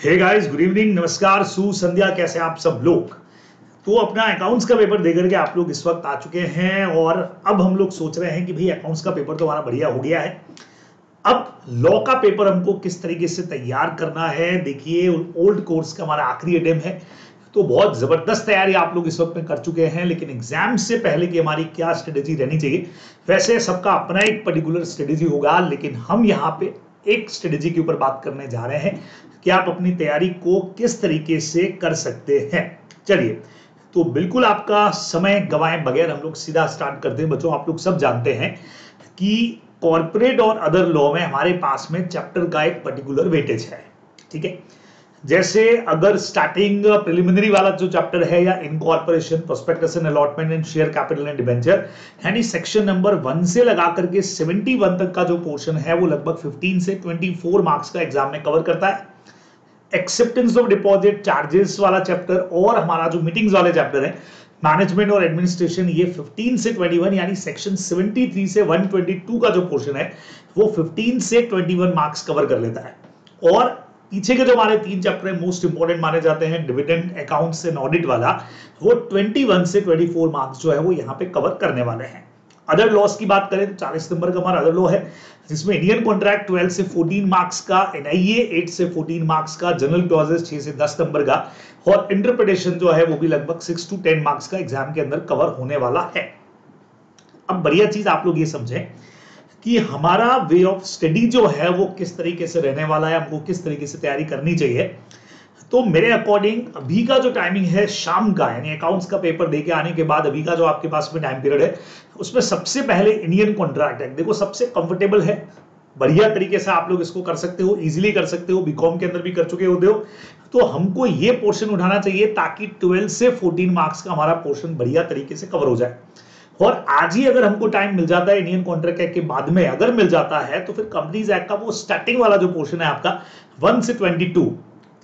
Hey guys, good evening, नमस्कार, सुसंध्या। कैसे आप सब लोग? तो अपना अकाउंट्स का पेपर देकर के आप लोग इस वक्त आ चुके हैं और अब हम लोग सोच रहे हैं कि भाई अकाउंट्स का पेपर तो हमारा बढ़िया हो गया है। अब लॉ का पेपर हमको किस तरीके से तैयार करना है। देखिए, ओल्ड कोर्स का हमारा आखिरी अटेम्प्ट है, तो बहुत जबरदस्त तैयारी आप लोग इस वक्त में कर चुके हैं। लेकिन एग्जाम से पहले की हमारी क्या स्ट्रेटेजी रहनी चाहिए, वैसे सबका अपना एक पर्टिकुलर स्ट्रेटेजी होगा, लेकिन हम यहाँ पे एक स्ट्रेटेजी के ऊपर बात करने जा रहे हैं कि आप अपनी तैयारी को किस तरीके से कर सकते हैं। चलिए, तो बिल्कुल आपका समय गवाए बगैर हम लोग सीधा स्टार्ट करते हैं। बच्चों, आप लोग सब जानते हैं कि कॉर्पोरेट और अदर लॉ में हमारे पास में चैप्टर का एक पर्टिकुलर वेटेज है। ठीक है, जैसे अगर स्टार्टिंग प्रिलिमिनरी वाला जो चैप्टर है या incorporation, prospectus and allotment and share capital and debenture, यानी सेक्शन नंबर 1 से लगा करके 71 तक का जो पोर्शन है वो लगभग 15 से 24 मार्क्स का एग्जाम में कवर करता है। एक्सेप्टेंस ऑफ डिपॉजिट, चार्जेस वाला चैप्टर और हमारा जो मीटिंग्स वाले चैप्टर है, मैनेजमेंट और एडमिनिस्ट्रेशन, ये 15 से 21 यानी सेक्शन 73 से 122 का जो पोर्शन है वो 15 से 21 मार्क्स कवर कर लेता है। और पीछे के जो हमारे 3 चैप्टर है मोस्ट इंपोर्टेंट माने जाते हैं, डिविडेंड, अकाउंट्स एंड ऑडिट वाला, वो 21 से 24 मार्क्स जो है वो यहाँ पे कवर करने वाले हैं। अदर लॉस की बात करें तो 40 नंबर का हमारा अदर लॉ है, जिसमें इंडियन कॉन्ट्रैक्ट 12 से 14 मार्क्स का, एनआईए 8 से 14 मार्क्स का, जनरल क्लॉजेस 6 से 10 नंबर का, और इंटरप्रिटेशन जो है वो भी लगभग 6 to 10 मार्क्स का एग्जाम के अंदर कवर होने वाला है। अब बढ़िया चीज आप लोग ये समझें कि हमारा वे ऑफ स्टडी जो है वो किस तरीके से रहने वाला है, हमको किस तरीके से तैयारी करनी चाहिए। तो मेरे अकॉर्डिंग अभी का जो टाइमिंग है शाम का, यानी अकाउंट्स का पेपर देके आने के बाद अभी का जो आपके पास में टाइम पीरियड है, उसमें सबसे पहले इंडियन कॉन्ट्रैक्ट एक्ट देखो, सबसे कंफर्टेबल है, बढ़िया तरीके से आप लोग इसको कर सकते हो, इजीली कर सकते हो, बीकॉम के अंदर भी कर चुके होते हो। तो हमको ये पोर्शन उठाना चाहिए ताकि 12 से 14 मार्क्स का हमारा पोर्शन बढ़िया तरीके से कवर हो जाए। और आज ही अगर हमको टाइम मिल जाता है इंडियन कॉन्ट्रैक्ट एक्ट के बाद में अगर मिल जाता है, तो फिर कंपनीज एक्ट का वो स्टार्टिंग वाला जो पोर्शन है आपका 1 से 22,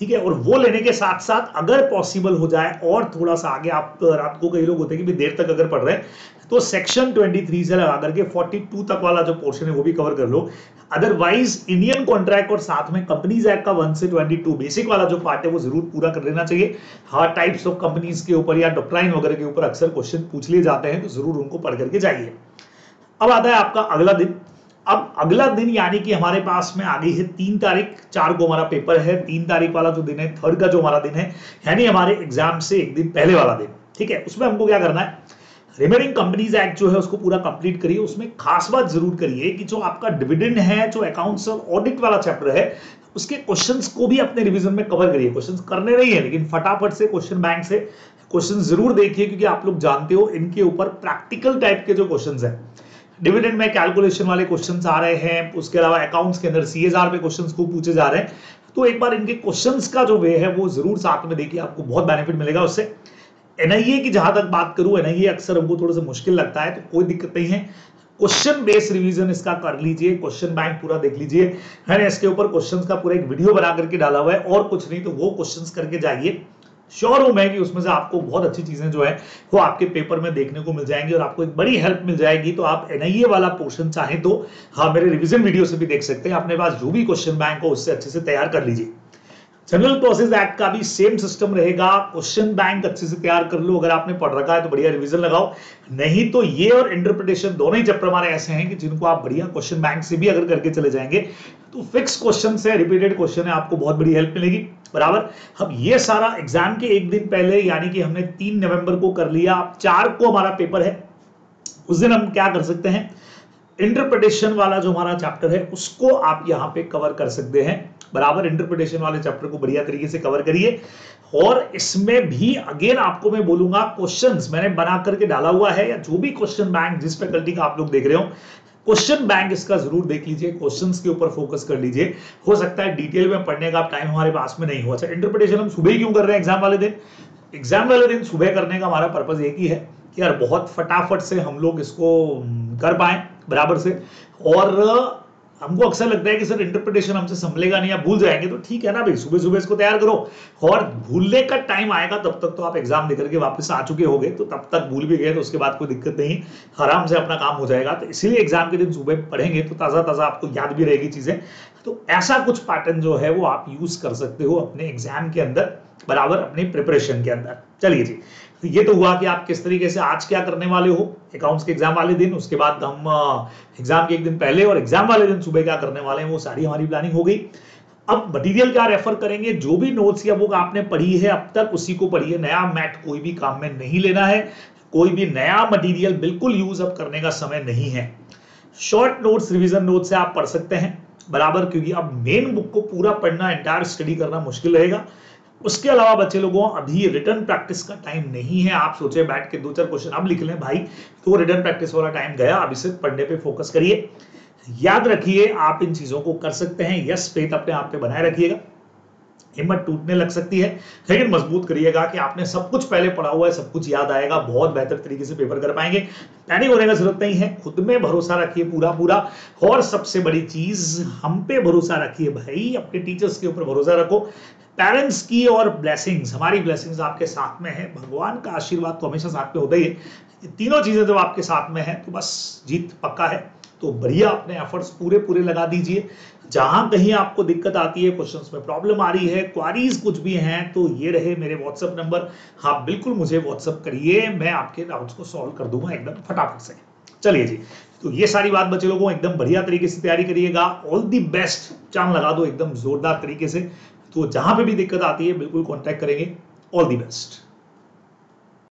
ठीक है, और वो लेने के साथ साथ अगर पॉसिबल हो जाए और थोड़ा सा आगे, आप रात को कई लोग होते हैं कि देर तक अगर पढ़ रहे हैं, तो सेक्शन 23 से लगा करके 42 तक वाला जो पोर्शन है वो भी कवर कर लो। अदरवाइज इंडियन कॉन्ट्रैक्ट और साथ में कंपनीज एक्ट का 1 से 22 बेसिक वाला जो पार्ट है वो जरूर पूरा कर लेना चाहिए। हाँ, टाइप्स ऑफ कंपनीज के ऊपर या डॉक्ट्राइन वगैरह के ऊपर अक्सर क्वेश्चन पूछ लिए जाते हैं, तो जरूर उनको पढ़ करके जाइए। अब आता है आपका अगला दिन। अब अगला दिन यानी कि हमारे पास में आ गई है 3 तारीख, 4 को हमारा पेपर है। 3 तारीख वाला जो दिन है, 3rd का जो हमारा दिन है, यानी हमारे एग्जाम से एक दिन पहले वाला दिन। ठीक है, उसमें हमको क्या करना है, रिमेनिंग कंपनीज एक्ट जो है उसको पूरा कंप्लीट करिए। उसमें खास बात जरूर करिए कि जो आपका डिविडेंड है, जो अकाउंट्स और ऑडिट वाला चैप्टर है, उसके क्वेश्चंस को भी अपने रिवीजन में कवर करिए। क्वेश्चंस करने नहीं है, लेकिन फटाफट से क्वेश्चन बैंक से क्वेश्चन जरूर देखिए, क्योंकि आप लोग जानते हो इनके ऊपर प्रैक्टिकल टाइप के जो क्वेश्चंस है, डिविडेंड में कैलकुलेशन वाले क्वेश्चंस आ रहे हैं, उसके अलावा अकाउंट्स के अंदर सीएसआर पे क्वेश्चंस को पूछे जा रहे हैं। तो एक बार इनके क्वेश्चंस का जो वे है वो जरूर साथ में देखिए, आपको बहुत बेनिफिट मिलेगा उससे। एनआईए की जहां तक बात करूं, एनआईए अक्सर हमको थोड़ा सा मुश्किल लगता है, तो कोई दिक्कत नहीं है, क्वेश्चन बेस्ड रिवीजन इसका कर लीजिए, क्वेश्चन बैंक पूरा देख लीजिए। मैंने इसके ऊपर क्वेश्चंस का पूरा एक वीडियो बना करके डाला हुआ है, और कुछ नहीं तो वो क्वेश्चंस करके जाइए। श्योर हूं मैं कि उसमें से आपको बहुत अच्छी चीजें जो है वो आपके पेपर में देखने को मिल जाएंगी और आपको एक बड़ी हेल्प मिल जाएगी। तो आप एनआईए वाला पोर्शन चाहें तो हाँ, मेरे रिवीजन वीडियो से भी देख सकते हैं। अपने पास जो भी क्वेश्चन बैंक हो उससे अच्छे से तैयार कर लीजिए। जनरल प्रोसेस एक्ट का भी सेम सिस्टम रहेगा, क्वेश्चन बैंक अच्छे से तैयार कर लो। अगर आपने पढ़ रखा है तो बढ़िया रिवीजन लगाओ, नहीं तो ये और इंटरप्रिटेशन दोनों ही चैप्टर हमारे ऐसे हैं कि जिनको आप बढ़िया क्वेश्चन बैंक से भी अगर करके चले जाएंगे तो फिक्स क्वेश्चन से, रिपीटेड क्वेश्चन है, आपको बहुत बड़ी हेल्प मिलेगी। बराबर। अब ये सारा एग्जाम के एक दिन पहले, यानी कि हमने 3 नवंबर को कर लिया, अब 4 को हमारा पेपर है। उस दिन हम क्या कर सकते हैं, इंटरप्रिटेशन वाला जो हमारा चैप्टर है उसको आप यहां पे कवर कर सकते हैं। बराबर, इंटरप्रिटेशन वाले चैप्टर को बढ़िया तरीके से कवर करिए। और इसमें भी अगेन आपको मैं बोलूंगा, क्वेश्चंस मैंने बना करके डाला हुआ है, या जो भी क्वेश्चन बैंक जिस फैकल्टी का आप लोग देख रहे हो, क्वेश्चन बैंक इसका जरूर देख लीजिए, क्वेश्चंस के ऊपर फोकस कर लीजिए। हो सकता है डिटेल में पढ़ने का टाइम हमारे पास में नहीं हो। अच्छा, इंटरप्रिटेशन हम सुबह क्यों कर रहे हैं एग्जाम वाले दिन? एग्जाम वाले दिन सुबह करने का हमारा पर्पज एक ही है कि यार बहुत फटाफट से हम लोग इसको कर पाए बराबर से। और हमको अक्सर लगता है कि सर इंटरप्रिटेशन हमसे संभलेगा नहीं या भूल जाएंगे, तो ठीक है ना भाई, सुबह सुबह इसको तैयार करो। और भूलने का टाइम आएगा तब तक तो आप एग्जाम देकर के वापस आ चुके होंगे, तो तब तक भूल भी गए तो उसके बाद कोई दिक्कत नहीं, आराम से अपना काम हो जाएगा। तो इसीलिए एग्जाम के दिन सुबह पढ़ेंगे तो ताजा ताजा आपको याद भी रहेगी चीजें। तो ऐसा कुछ पैटर्न जो है वो आप यूज कर सकते हो अपने एग्जाम के अंदर, बराबर अपने प्रिपरेशन के अंदर। चलिए जी, तो ये तो हुआ कि आप किस तरीके से आज क्या करने वाले हो अकाउंट्स के एग्जाम वाले दिन, उसके बाद हम एग्जाम के एक दिन पहले और एग्जाम वाले दिन सुबह क्या करने वाले हैं, वो सारी हमारी प्लानिंग हो गई। अब मटेरियल क्या रेफर करेंगे, जो भी नोट्स या बुक आपने पढ़ी है अब तक उसी को पढ़िए, नया मैथ कोई भी काम में नहीं लेना है, कोई भी नया मटेरियल बिल्कुल यूज अप करने का समय नहीं है। शॉर्ट नोट्स, रिवीजन नोट्स से आप पढ़ सकते हैं बराबर, क्योंकि अब मेन बुक को पूरा पढ़ना, एंटायर स्टडी करना मुश्किल रहेगा। उसके अलावा बच्चे लोगों अभी रिटर्न प्रैक्टिस का टाइम नहीं है। आप सोचे बैठ के 2-4 क्वेश्चन अब लिख लें भाई, तो रिटर्न प्रैक्टिस वाला टाइम गया, अभी सिर्फ पढ़ने पे फोकस करिए। याद रखिए आप इन चीजों को कर सकते हैं। यस, फेथ अपने आप पे बनाए रखिएगा। हिम्मत टूटने लग सकती है लेकिन मजबूत करिएगा कि आपने सब कुछ पहले पढ़ा हुआ है, सब कुछ याद आएगा, बहुत बेहतर तरीके से पेपर कर पाएंगे। पैनिक होने का जरूरत नहीं है, खुद में भरोसा रखिए पूरा पूरा, और सबसे बड़ी चीज हम पे भरोसा रखिए भाई, अपने टीचर्स के ऊपर भरोसा रखो, पेरेंट्स की और ब्लेसिंग्स, हमारी ब्लेसिंग्स आपके साथ में है, भगवान का आशीर्वाद तो हमेशा साथ में होता ही है। ये तीनों चीजें जब आपके साथ में है तो बस जीत पक्का है। तो बढ़िया अपने एफर्ट्स पूरे पूरे लगा दीजिए। जहां कहीं आपको दिक्कत आती है, क्वेश्चंस में प्रॉब्लम आ रही है, क्वारीज कुछ भी हैं, तो ये रहे मेरे व्हाट्सएप नंबर, आप बिल्कुल मुझे व्हाट्सएप करिए, मैं आपके डाउट्स को सॉल्व कर दूंगा एकदम फटाफट से। चलिए जी, तो ये सारी बात बच्चे लोगों एकदम बढ़िया तरीके से तैयारी करिएगा। ऑल दी बेस्ट, चांद लगा दो एकदम जोरदार तरीके से। तो जहां पे भी दिक्कत आती है बिल्कुल कॉन्टैक्ट करेंगे। All the best.